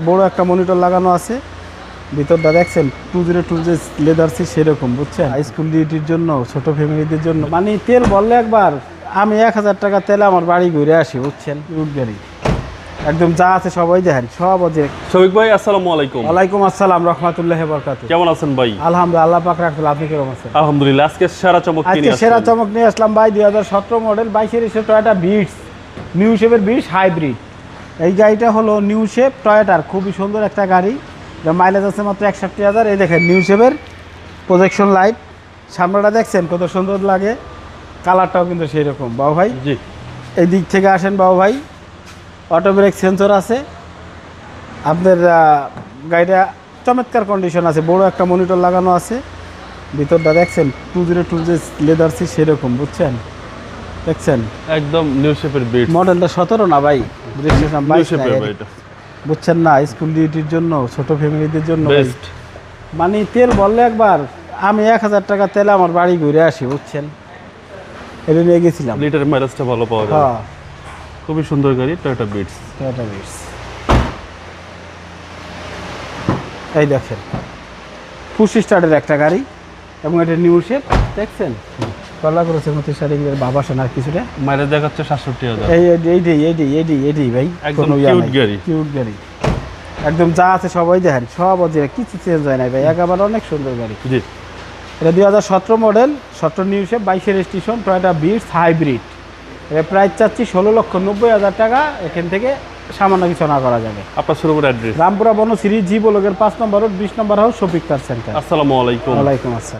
বড় একটা মনিটর লাগানো আছে, ভিতরটা দেখছেন 202 যে লেদার সিট সেরকম, বুঝছেন? স্কুল ডিউটির জন্য, ছোট ফ্যামিলিদের জন্য, মানে তেল বললে একবার আমি 1000 টাকা তেলে আমার বাড়ি ঘুরে আসি, বুঝছেন? ইউট গাড়ি একদম যা আছে সবাই দেখেন, সব আছে। শফিক ভাই আসসালামু আলাইকুম। ওয়ালাইকুম আসসালাম রাহমাতুল্লাহি ওয়া বারাকাতুহু। কেমন আছেন ভাই? আলহামদুলিল্লাহ, আল্লাহ পাক রাখল। আপনি কেমন আছেন? আলহামদুলিল্লাহ। আজকে সেরা চমক আজকে নিয়ে সেরা আসলাম। চমক নিয়ে আসলাম ভাই, 2017 মডেল 22 এর টয়োটা বিটস, নিউ শেপের বিটস হাইব্রিড। এই গাড়িটা হলো নিউ শেপ টয়োটার, খুবই সুন্দর একটা গাড়ি, যার মাইলেজ আছে মাত্র 61,000। এই দেখেন নিউ শেপের প্রজেকশন লাইট, সামনেটা দেখছেন কত সুন্দর লাগে, কালারটাও কিন্তু সেই রকম। বাবু ভাই জি, এই দিক থেকে আসেন বাবু ভাই, অটো ব্রেক সেন্সর আছে আপনার। গাড়িটা চমৎকার কন্ডিশন আছে, বড় একটা মনিটর লাগানো আছে, ভিতরটা দেখছেন 202 যে লেদার সিট সেরকম, বুঝছেন? দেখছেন একদম নিউ শেপের বিট। মডেলটা 17 না ভাই, রেজিস্ট্রেশন নিউ 22 শেপের না, ভাই এটা। বুঝছেন না? স্কুল ডিউটির জন্য, ছোট ফ্যামিলিদের জন্য ভাই। বেস্ট। মানে তেল বললে একবার আমি 1000 টাকা তেলে আমার বাড়ি ঘুরে আসি, বুঝছেন? এটা নিয়ে গেছিলাম। লিটার মাইলেজটা ভালো পাওয়া যায়। হ্যাঁ, খুবই সুন্দর গাড়ি টয়োটা বিটস। Toyota bits. এই দেখেন পুশ স্টার্টের একটা গাড়ি, এবং এটা নিউ শেপ, দেখছেন? কলা করেছে মতো স্টার্টিংয়ের বাবা সোনার কিছুটা। মাইলেজ দেখাচ্ছে 67,000। এই ভাই একদম কোনো ইয়া কিউট নাই। গাড়ি। কিউট গাড়ি একদম যা আছে সবাই দেখেন, সব আছে, কিছু চেঞ্জ হয় নাই ভাই, একেবারে অনেক সুন্দর গাড়ি। জি, এটা 2017 model, 17 new shape, 22 registration, Toyota Vitz hybrid. এটা প্রাইস চাচ্ছি 16,90,000 টাকা। এখান থেকে সামান্য কিছু না করা যাবে। আপনার শোরুমের অ্যাড্রেস। রামপুরা বনশ্রী জি ব্লকের 5 নম্বর রোড, 20 নম্বর হাউস, শফিক কার সেন্টার। আসসালামু আলাইকুম। ওয়ালাইকুম আসসালাম।